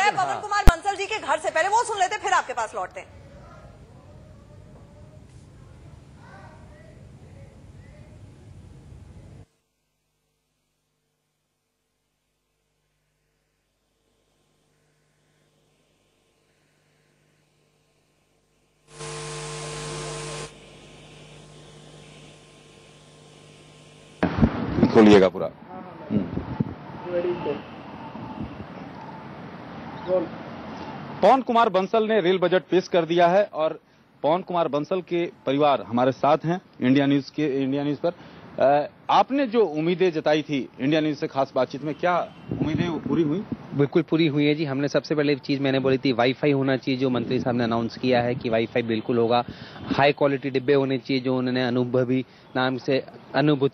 है पवन कुमार बंसल जी के घर से, पहले वो सुन लेते फिर आपके पास लौटते हैं। खोलिएगा पूरा। पवन कुमार बंसल ने रेल बजट पेश कर दिया है और पवन कुमार बंसल के परिवार हमारे साथ हैं इंडिया न्यूज पर। आपने जो उम्मीदें जताई थी इंडिया न्यूज से खास बातचीत में, क्या उम्मीदें वो पूरी हुई? बिल्कुल पूरी हुई है जी। हमने सबसे पहले चीज मैंने बोली थी वाईफाई होना चाहिए, जो मंत्री साहब ने अनाउंस किया है कि वाईफाई बिल्कुल होगा। हाई क्वालिटी डिब्बे होने चाहिए, जो उन्होंने अनुभूति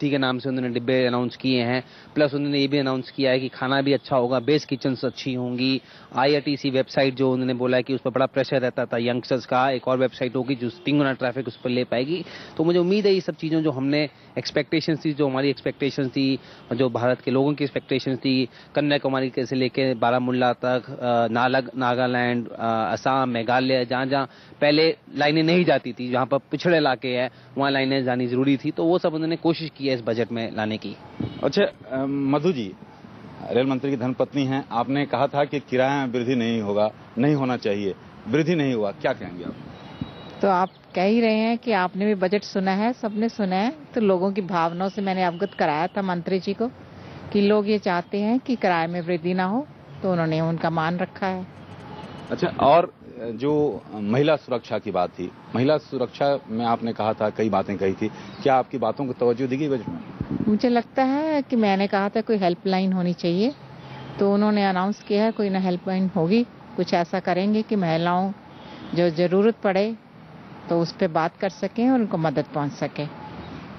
के नाम से उन्होंने डिब्बे अनाउंस किए हैं। प्लस उन्होंने ये भी अनाउंस किया है कि खाना भी अच्छा होगा, बेस किचन अच्छी होंगी। IRTC वेबसाइट जो उन्होंने बोला है कि उस पर बड़ा प्रेशर रहता था यंगस्टर्स का, एक और वेबसाइट होगी जो पिंगुना ट्रैफिक उस पर ले पाएगी। तो मुझे उम्मीद है ये सब चीजों जो हमने एक्सपेक्टेशंस थी, जो हमारी एक्सपेक्टेशंस थी, जो भारत के लोगों की एक्सपेक्टेशंस थी, कन्याकुमारी से लेके बारामूला तक, नागालैंड, असम, मेघालय, जहाँ जहाँ पहले लाइनें नहीं जाती थी, जहाँ पर पिछड़े इलाके हैं वहाँ लाइनें जानी जरूरी थी, तो वो सब उन्होंने कोशिश की है इस बजट में लाने की। अच्छा मधु जी, रेल मंत्री की धर्मपत्नी हैं, आपने कहा था कि किराया वृद्धि नहीं होना चाहिए, वृद्धि नहीं हुआ, क्या कहेंगे आप? तो आप कह ही रहे हैं कि आपने भी बजट सुना है, सबने सुना है, तो लोगों की भावनाओं से मैंने अवगत कराया था मंत्री जी को कि लोग ये चाहते हैं कि किराए में वृद्धि ना हो, तो उन्होंने उनका मान रखा है। अच्छा, और जो महिला सुरक्षा की बात थी, महिला सुरक्षा में आपने कहा था, कई बातें कही थी, क्या आपकी बातों को तवज्जो दी गई बजट में? मुझे लगता है कि मैंने कहा था कोई हेल्पलाइन होनी चाहिए, तो उन्होंने अनाउंस किया है कोई ना हेल्पलाइन होगी। कुछ ऐसा करेंगे कि महिलाओं जो जरूरत पड़े तो उस पर बात कर सकें और उनको मदद पहुंच सके।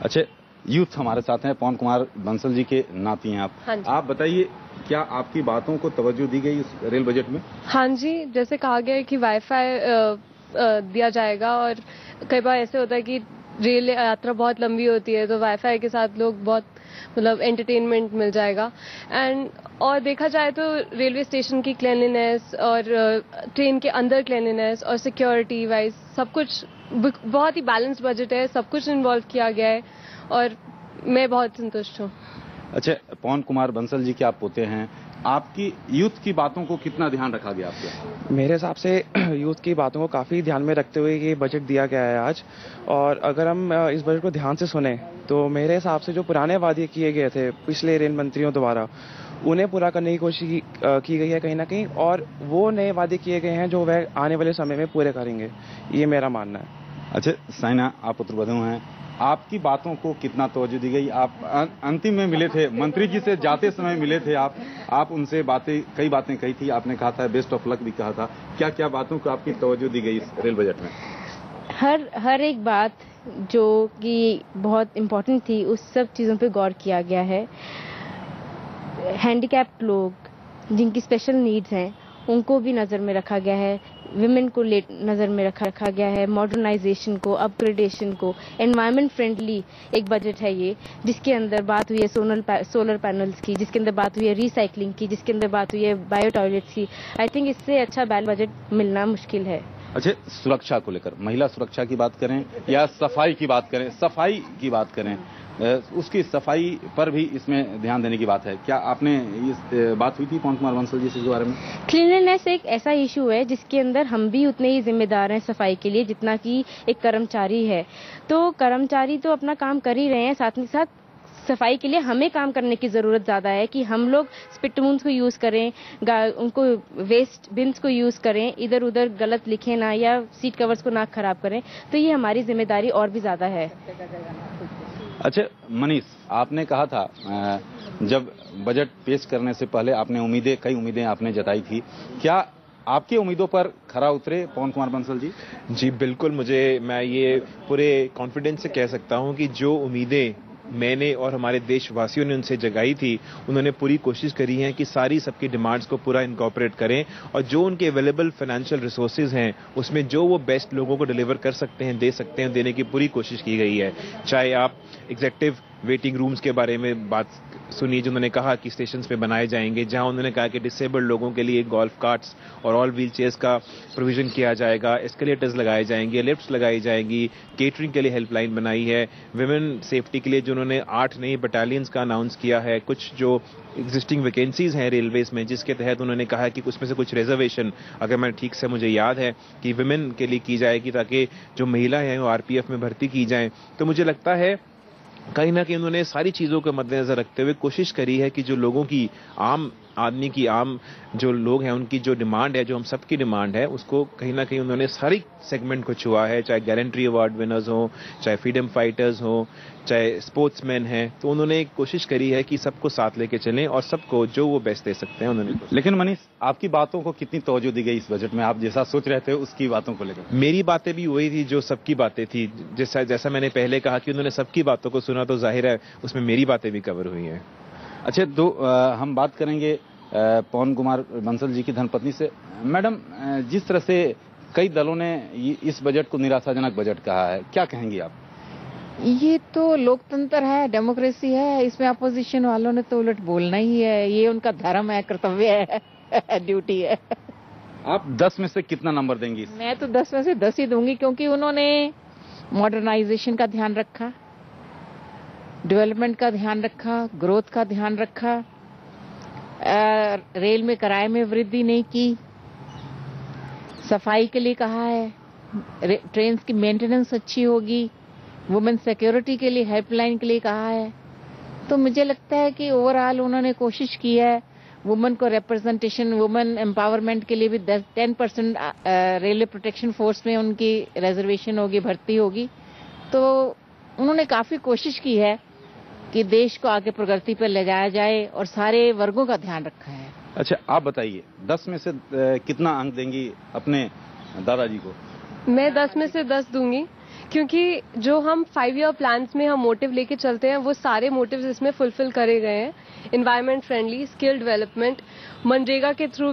अच्छा, यूथ हमारे साथ हैं, पवन कुमार बंसल जी के नाती हैं आप। हाँ, आप बताइए, क्या आपकी बातों को तवज्जो दी गई इस रेल बजट में? हाँ जी, जैसे कहा गया है कि वाईफाई दिया जाएगा, और कई बार ऐसे होता है कि रेल यात्रा बहुत लंबी होती है, तो वाईफाई के साथ लोग बहुत एंटरटेनमेंट मिल जाएगा। और देखा जाए तो रेलवे स्टेशन की क्लीनलीनेस और ट्रेन के अंदर क्लीनलीनेस और सिक्योरिटी वाइज सब कुछ बहुत ही बैलेंस बजट है, सब कुछ इन्वॉल्व किया गया है और मैं बहुत संतुष्ट हूँ। अच्छा, पवन कुमार बंसल जी के आप पोते हैं, आपकी यूथ की बातों को कितना ध्यान रखा गया आपके? मेरे हिसाब से यूथ की बातों को काफ़ी ध्यान में रखते हुए ये बजट दिया गया है आज। और अगर हम इस बजट को ध्यान से सुने तो मेरे हिसाब से जो पुराने वादे किए गए थे पिछले रेल मंत्रियों द्वारा, उन्हें पूरा करने की कोशिश की गई है कहीं ना कहीं, और वो नए वादे किए गए हैं जो वह आने वाले समय में पूरे करेंगे, ये मेरा मानना है। अच्छा साइना, आप पुत्रवधू हैं, आपकी बातों को कितना तवज्जो दी गई? आप अंतिम में मिले थे, मंत्री जी से जाते समय मिले थे आप उनसे कई बातें कही थी, आपने कहा था बेस्ट ऑफ लक भी कहा था, क्या क्या बातों को आपकी तवज्जो दी गई इस रेल बजट में? हर एक बात जो कि बहुत इम्पोर्टेंट थी उस सब चीज़ों पे गौर किया गया है। हैंडीकैप्ड लोग जिनकी स्पेशल नीड्स हैं उनको भी नज़र में रखा गया है, विमेन को नज़र में रखा गया है, मॉडर्नाइजेशन को, अपग्रेडेशन को। एनवायरनमेंट फ्रेंडली एक बजट है ये, जिसके अंदर बात हुई है सोलर पैनल्स की, जिसके अंदर बात हुई है रिसाइकलिंग की, जिसके अंदर बात हुई है बायो टॉयलेट्स की। आई थिंक इससे अच्छा बैलेंस बजट मिलना मुश्किल है। अच्छा, सुरक्षा को लेकर, महिला सुरक्षा की बात करें या सफाई की बात करें, सफाई की बात करें, उसकी सफाई पर भी इसमें ध्यान देने की बात है, क्या आपने इस बात हुई थी पवन कुमार बंसल जी से इस बारे में? क्लीनलीनेस एक ऐसा इशू है जिसके अंदर हम भी उतने ही जिम्मेदार हैं सफाई के लिए जितना कि एक कर्मचारी है। तो कर्मचारी तो अपना काम कर ही रहे हैं, साथ ही साथ सफाई के लिए हमें काम करने की ज़रूरत ज़्यादा है कि हम लोग स्पिटमून्स को यूज़ करें, उनको वेस्ट बिन्स को यूज़ करें, इधर उधर गलत लिखें ना या सीट कवर्स को ना खराब करें। तो ये हमारी जिम्मेदारी और भी ज़्यादा है। अच्छा मनीष, आपने कहा था जब बजट पेश करने से पहले आपने कई उम्मीदें आपने जताई थी, क्या आपकी उम्मीदों पर खरा उतरे पवन कुमार बंसल जी? जी बिल्कुल, मैं ये पूरे कॉन्फिडेंस से कह सकता हूँ कि जो उम्मीदें मैंने और हमारे देशवासियों ने उनसे जगाई थी, उन्होंने पूरी कोशिश करी है कि सारी सबकी डिमांड्स को पूरा इनकॉर्पोरेट करें और जो उनके अवेलेबल फाइनेंशियल रिसोर्सेज हैं उसमें जो वो बेस्ट लोगों को डिलीवर कर सकते हैं, दे सकते हैं, देने की पूरी कोशिश की गई है। चाहे आप एग्जीक्यूटिव वेटिंग रूम्स के बारे में बात सुनी जो उन्होंने कहा कि स्टेशन पे बनाए जाएंगे, जहां उन्होंने कहा कि डिसेबल्ड लोगों के लिए गोल्फ कार्ट्स और ऑल व्हील चेयर्स का प्रोविजन किया जाएगा, एस्केलेटर्स लगाए जाएंगे, लिफ्ट्स लगाई जाएंगी, केटरिंग के लिए हेल्पलाइन बनाई है, विमेन सेफ्टी के लिए जो उन्होंने 8 नई बटालियंस का अनाउंस किया है, कुछ जो एग्जिस्टिंग वैकेंसीज हैं रेलवेज में जिसके तहत उन्होंने कहा कि उसमें से कुछ रिजर्वेशन, अगर मैं ठीक से मुझे याद है, कि विमेन के लिए की जाएगी ताकि जो महिला हैं वो आरपीएफ में भर्ती की जाएं। तो मुझे लगता है कहीं ना कहीं उन्होंने सारी चीजों को मद्देनजर रखते हुए कोशिश करी है कि जो लोगों की आम आदमी की आम जो लोग हैं उनकी जो डिमांड है, जो हम सबकी डिमांड है, उसको कहीं ना कहीं उन्होंने सारी सेगमेंट को छुआ है, चाहे गैलेंट्री अवार्ड विनर्स हो, चाहे फ्रीडम फाइटर्स हो, चाहे स्पोर्ट्समैन हैं। तो उन्होंने कोशिश करी है कि सबको साथ लेके चलें और सबको जो वो बेस्ट दे सकते हैं उन्होंने। लेकिन मनीष, आपकी बातों को कितनी तवज्जो दी गई इस बजट में? आप जैसा सोच रहे थे उसकी बातों को लेकर? मेरी बातें भी वही थी जो सबकी बातें थी। जैसा मैंने पहले कहा कि उन्होंने सबकी बातों को सुना, तो जाहिर है उसमें मेरी बातें भी कवर हुई हैं। अच्छा, हम बात करेंगे पवन कुमार बंसल जी की धर्मपत्नी से। मैडम, जिस तरह से कई दलों ने इस बजट को निराशाजनक बजट कहा है, क्या कहेंगी आप? ये तो लोकतंत्र है, डेमोक्रेसी है, इसमें अपोजिशन वालों ने तो उलट बोलना ही है, ये उनका धर्म है, कर्तव्य है, ड्यूटी है। आप 10 में से कितना नंबर देंगी? मैं तो 10 में से 10 ही दूंगी, क्योंकि उन्होंने मॉडर्नाइजेशन का ध्यान रखा, डेवलपमेंट का ध्यान रखा, ग्रोथ का ध्यान रखा, रेल में किराए में वृद्धि नहीं की, सफाई के लिए कहा है, ट्रेन की मेंटेनेंस अच्छी होगी, वुमेन सिक्योरिटी के लिए हेल्पलाइन के लिए कहा है। तो मुझे लगता है कि ओवरऑल उन्होंने कोशिश की है वुमेन को रिप्रेजेंटेशन, वुमेन एम्पावरमेंट के लिए भी 10% रेलवे प्रोटेक्शन फोर्स में उनकी रिजर्वेशन होगी, भर्ती होगी। तो उन्होंने काफी कोशिश की है कि देश को आगे प्रगति पर ले जाया जाए और सारे वर्गों का ध्यान रखा है। अच्छा, आप बताइए 10 में से कितना अंक देंगी अपने दादाजी को? मैं 10 में से 10 दूंगी, क्योंकि जो हम 5 ईयर प्लान्स में हम मोटिव लेके चलते हैं वो सारे मोटिव्स इसमें फुलफिल करे गए हैं। Environment friendly, skill development, MNREGA के थ्रू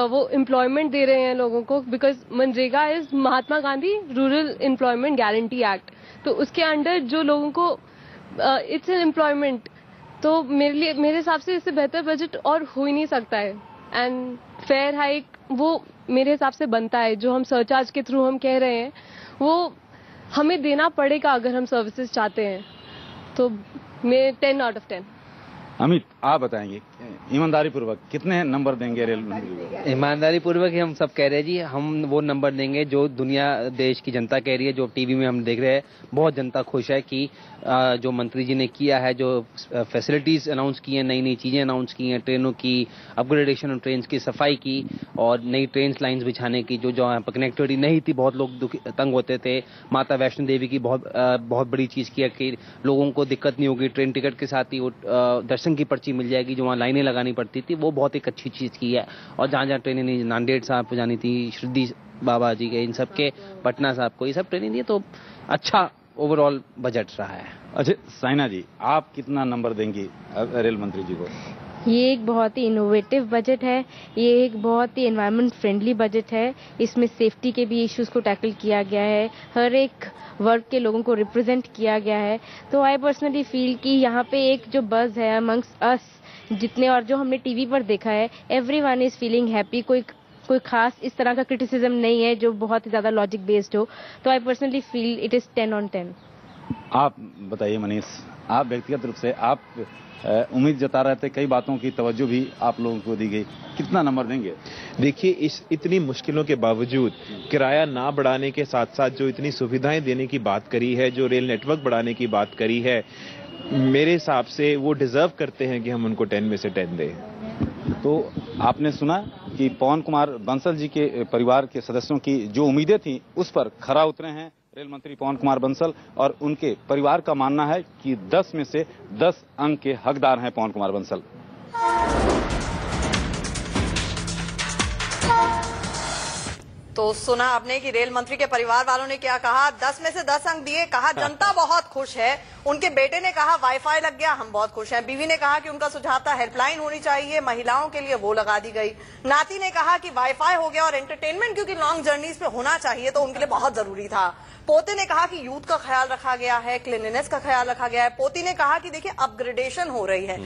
वो एम्प्लॉयमेंट दे रहे हैं लोगों को, because MNREGA is Mahatma Gandhi rural employment guarantee act. तो उसके अंडर जो लोगों को इट्स एन एम्प्लॉयमेंट। तो मेरे हिसाब से इससे बेहतर बजट और हो ही नहीं सकता है। एंड फेयर हाइक वो मेरे हिसाब से बनता है, जो हम सरचार्ज के थ्रू हम कह रहे हैं वो हमें देना पड़ेगा अगर हम सर्विसेज चाहते हैं। तो मैं 10 आउट ऑफ 10। अमित, आप बताएंगे ईमानदारी पूर्वक कितने नंबर देंगे रेल मंत्री को? ईमानदारी पूर्वक ही हम सब कह रहे हैं जी, हम वो नंबर देंगे जो दुनिया देश की जनता कह रही है, जो टीवी में हम देख रहे हैं। बहुत जनता खुश है कि जो मंत्री जी ने किया है, जो फैसिलिटीज अनाउंस की हैं, नई नई चीजें अनाउंस की हैं, ट्रेनों की अपग्रेडेशन और ट्रेन की सफाई की और नई ट्रेन लाइन्स बिछाने की, जो यहाँ पर कनेक्टिविटी नहीं थी, बहुत लोग तंग होते थे। माता वैष्णो देवी की बहुत बड़ी चीज की है कि लोगों को दिक्कत नहीं होगी, ट्रेन टिकट के साथ ही दर्शन की पर्ची मिल जाएगी, जो वहाँ लाइनें लगानी पड़ती थी, वो बहुत एक अच्छी चीज की है। और जहाँ जहाँ ट्रेनें नहीं, नांदेड़ साहब को जानी थी, श्रद्धी बाबा जी के, इन सब के, पटना साहब को, ये सब ट्रेनें दी, तो अच्छा ओवरऑल बजट रहा है। अच्छा साइना जी, आप कितना नंबर देंगी रेल मंत्री जी को? ये एक बहुत ही इनोवेटिव बजट है, ये एक बहुत ही एनवायरनमेंट फ्रेंडली बजट है। इसमें सेफ्टी के भी इश्यूज को टैकल किया गया है, हर एक वर्ग के लोगों को रिप्रेजेंट किया गया है। तो आई पर्सनली फील कि यहाँ पे एक जो बज है अमंग्स अस जितने, और जो हमने टीवी पर देखा है, एवरीवन इज फीलिंग हैप्पी। कोई खास इस तरह का क्रिटिसिज्म नहीं है जो बहुत ही ज्यादा लॉजिक बेस्ड हो। तो I personally feel it is 10 on 10। आप बताइए मनीष, आप व्यक्तिगत रूप से आप उम्मीद जता रहे थे, कई बातों की तवज्जो भी आप लोगों को दी गई, कितना नंबर देंगे? देखिए, इस इतनी मुश्किलों के बावजूद किराया ना बढ़ाने के साथ साथ जो इतनी सुविधाएं देने की बात करी है, जो रेल नेटवर्क बढ़ाने की बात करी है, मेरे हिसाब से वो डिजर्व करते हैं कि हम उनको 10 में से 10 दें। तो आपने सुना कि पवन कुमार बंसल जी के परिवार के सदस्यों की जो उम्मीदें थी उस पर खरा उतरे हैं रेल मंत्री पवन कुमार बंसल, और उनके परिवार का मानना है कि 10 में से 10 अंक के हकदार हैं पवन कुमार बंसल। तो सुना आपने कि रेल मंत्री के परिवार वालों ने क्या कहा, 10 में से 10 अंक दिए, कहा जनता बहुत खुश है। उनके बेटे ने कहा वाईफाई लग गया, हम बहुत खुश हैं। बीवी ने कहा कि उनका सुझाव था हेल्पलाइन होनी चाहिए, महिलाओं के लिए वो लगा दी गई। नाती ने कहा कि वाईफाई हो गया और एंटरटेनमेंट क्योंकि लॉन्ग जर्नीज पे होना चाहिए तो उनके लिए बहुत जरूरी था। पोते ने कहा कि यूथ का ख्याल रखा गया है, क्लीनलीनेस का ख्याल रखा गया है। पोती ने कहा कि देखिए अपग्रेडेशन हो रही है।